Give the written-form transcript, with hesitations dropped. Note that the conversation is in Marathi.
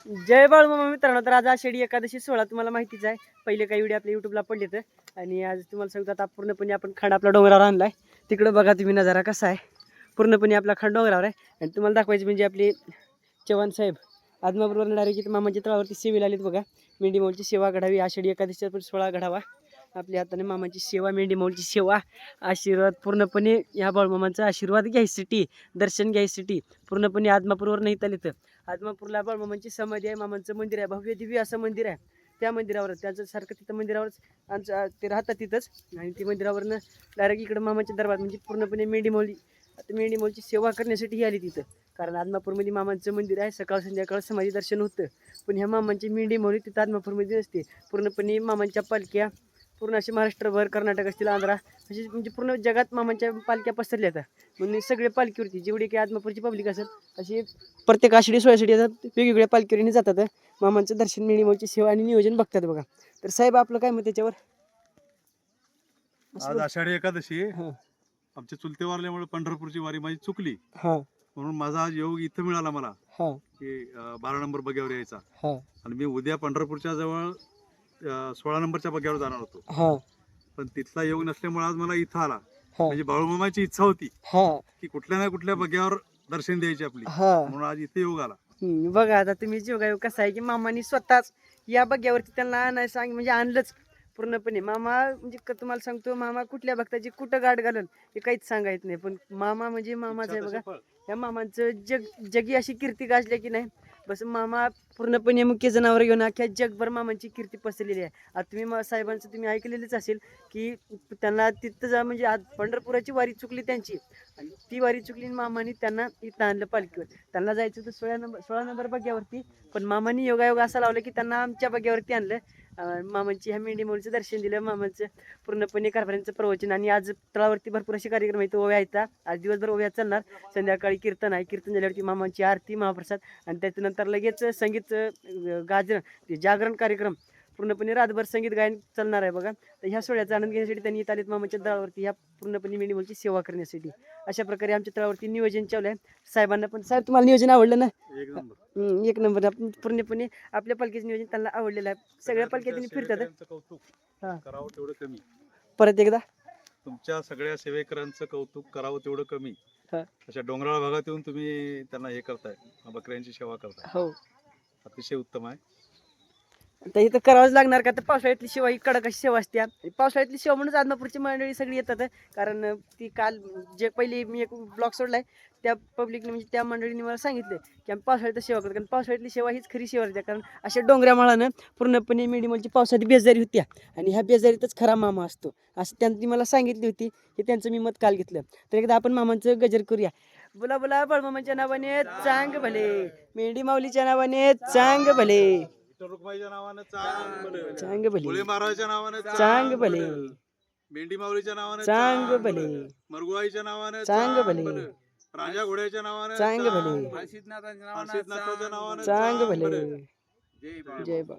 जय बाळूमामा मित्रांनो, तर आज आषाढी एकादशी सोहळा तुम्हाला माहितीच आहे. पहिले काही व्हिडिओ आपल्या युट्यूबला पडले तर, आणि आज तुम्हाला सांगतो आता पूर्णपणे आपण खंड आपला डोंगरावर आणलाय. तिकडं बघा तुम्ही नजारा कसा आहे. पूर्णपणे आपला खंड डोंगरावर आहे. आणि तुम्हाला दाखवायचे म्हणजे आपले चव्हाण साहेब आदमापूरवरून डायरेक्ट मामाच्या तळावरती सेवेला आलेत बघा. मेंढी माऊलची सेवा घडावी, आषाढी एकादशीचा पण सोहळा घडावा. आपल्या हाताने मामाची सेवा, मेंढी माऊलची सेवा, आशीर्वाद पूर्णपणे या बाळूमामांचा आशीर्वाद घ्यायसाठी, दर्शन घ्यायसाठी पूर्णपणे आदमापूरवर नाही आले. आदमापूरला बाळूमामांची समाधी आहे, मामांचं मंदिर आहे, भव्य दिव्य असं मंदिर आहे. त्या मंदिरावरच त्यांचं सारखं तिथं मंदिरावरच आमचं ते राहतात तिथंच. आणि ती मंदिरावरनं डायरेक्ट इकडं मामाच्या दरबार म्हणजे पूर्णपणे मेंढी माऊली, आता मेंढी माऊलची सेवा करण्यासाठी ही आली तिथं. कारण आदमापूरमध्ये मामांचं मंदिर आहे, सकाळ संध्याकाळ समाधी दर्शन होतं. पण ह्या मामांची मेंढी माऊली तिथं आदमापूरमध्ये नसते. पूर्णपणे मामांच्या पालख्या पूर्ण असे महाराष्ट्रभर, कर्नाटक असतील, आंध्रा म्हणजे पूर्ण जगात मामांच्या पालख्या पसरल्या आहेत. म्हणून सगळे पालखीवरती जेवढी काही आदमापूरची पब्लिक असेल अशी प्रत्येक आषाढी सोहळ्यासाठी येतात, वेगवेगळ्या पालखीवरीने जातात. मामांचं दर्शन, मेंढी माऊलची सेवा आणि नियोजन बघतात बघा. तर साहेब आपलं काय मत त्याच्यावर? आज आषाढी एकादशी हां आमच्या चुलते वारल्यामुळे पंढरपूरची वारी माझी चुकली, हां म्हणून माझा आज योग इथं मिळाला मला हां की 12 नंबर बग्यावर यायचा. हां आणि मी उद्या पंढरपूरच्या जवळ 16 नंबरच्या बग्यावर जाणार होतो, हां पण तिथला योग नसल्यामुळे आज मला इथं आला. हां म्हणजे बाळूमामाची इच्छा होती हां की कुठल्या ना कुठल्या बग्यावर दर्शन द्यायची आपली, हां म्हणून आज इथे योग आला. बघा आता तुम्ही योगायोग कसा आहे की मामानी स्वतःच या बग्यावरती त्यांना नाही सांग म्हणजे आणलंच पूर्णपणे. मामा म्हणजे तुम्हाला सांगतो, मामा कुठल्या भक्ताची कुठं गाठ घालन हे काहीच सांगायच नाही. पण मामा म्हणजे मामाच आहे बघा. या मामांचं जगी अशी कीर्ती गाजली की नाही बस. मामा पूर्णपणे मुख्य जनावर घेऊन अख्ख्या जगभर मामांची कीर्ती पसरलेली आहे. आता तुम्ही साहेबांचं तुम्ही ऐकलेलंच असेल की त्यांना तिथं जा म्हणजे आज पंढरपुराची वारी चुकली त्यांची, आणि ती वारी चुकली आणि मामाने त्यांना इथं आणलं पालखीवर. त्यांना जायचं होतं 16 नंबर बग्यावरती, पण मामाने योगायोग असा लावला की त्यांना आमच्या बग्यावरती आणलं. मामांची ह्या मेंढी माऊलीचं दर्शन दिलं, मामांचं पूर्णपणे कारभारांचं प्रवचन. आणि आज तळावरती भरपूर असे कार्यक्रम आहेत, ओव्या आहेत. आज दिवसभर ओव्या चालणार, संध्याकाळी कीर्तन आहे, कीर्तन झाल्यावरती मामांची आरती, महाप्रसाद, आणि त्याच्यानंतर लगेच संगीत गाजन ते जागरण कार्यक्रम, पूर्णपणे रातभर संगीत गायन चालणार आहे बघा. तर ह्या सोहळ्याचा आनंद घेण्यासाठी त्यांनी इथं आलेत मामाच्या तळावरती ह्या पूर्णपणे मेंढी माऊलीची सेवा करण्यासाठी. अशा प्रकारे आमच्या तळावरती नियोजन चालू आहे. साहेबांना पण, साहेब तुम्हाला नियोजन आवडलं ना? एक नंबर. एक नंबर. आपण पूर्णपणे आपल्या पालखीचं नियोजन त्यांना आवडलेलं आहे. सगळ्या पालख्या त्यांनी फिरतात. सेवेकरांचं कौतुक हां. करावं तेवढं कमी. परत एकदा तुमच्या सगळ्या सेवेकरांचं कौतुक करावं तेवढं कमी. हां. अशा डोंगराळ भागात येऊन तुम्ही त्यांना हे करताय, बकऱ्यांची सेवा करताय, हो. अतिशय उत्तम आहे. आता इथं करावंच लागणार का? तर पावसाळ्यातली सेवा ही कडक अशी सेवा असते. पावसाळ्यातली सेवा म्हणूनच आदमापूरची मंडळी सगळी येतात. कारण ती काल जे पहिली मी एक ब्लॉग सोडलाय त्या पब्लिकने म्हणजे त्या मंडळीने मला सांगितलं की आम्ही पावसाळ्यात सेवा करतो. कारण पावसाळ्यातली सेवा हीच खरी सेवा असते. कारण अशा डोंगरामाळानं पूर्णपणे मेंढी माऊलीची पावसाची बेजारी होत्या, आणि ह्या बेजारीतच खरा मामा असतो असं त्यांनी मला सांगितली होती. हे त्यांचं मी मत काल घेतलं. तर एकदा आपण मामांचं गजर करूया. बोला बोला बाळूमामाच्या नावाने चांग भले, मेंढी माऊलीच्या नावाने चांग भले, रुक्माईच्या नावानं चांग भलं, चांग भले, मुळे महाराजाच्या नावानं चांग भले, मेंढी माऊलीच्या नावानं चांग भले, मरगुळाईच्या नावानं चांग भले, राजा घोड्याच्या नावानं चांग भले, हर्षितनाथाच्या नावानं चांग भले. जय बा.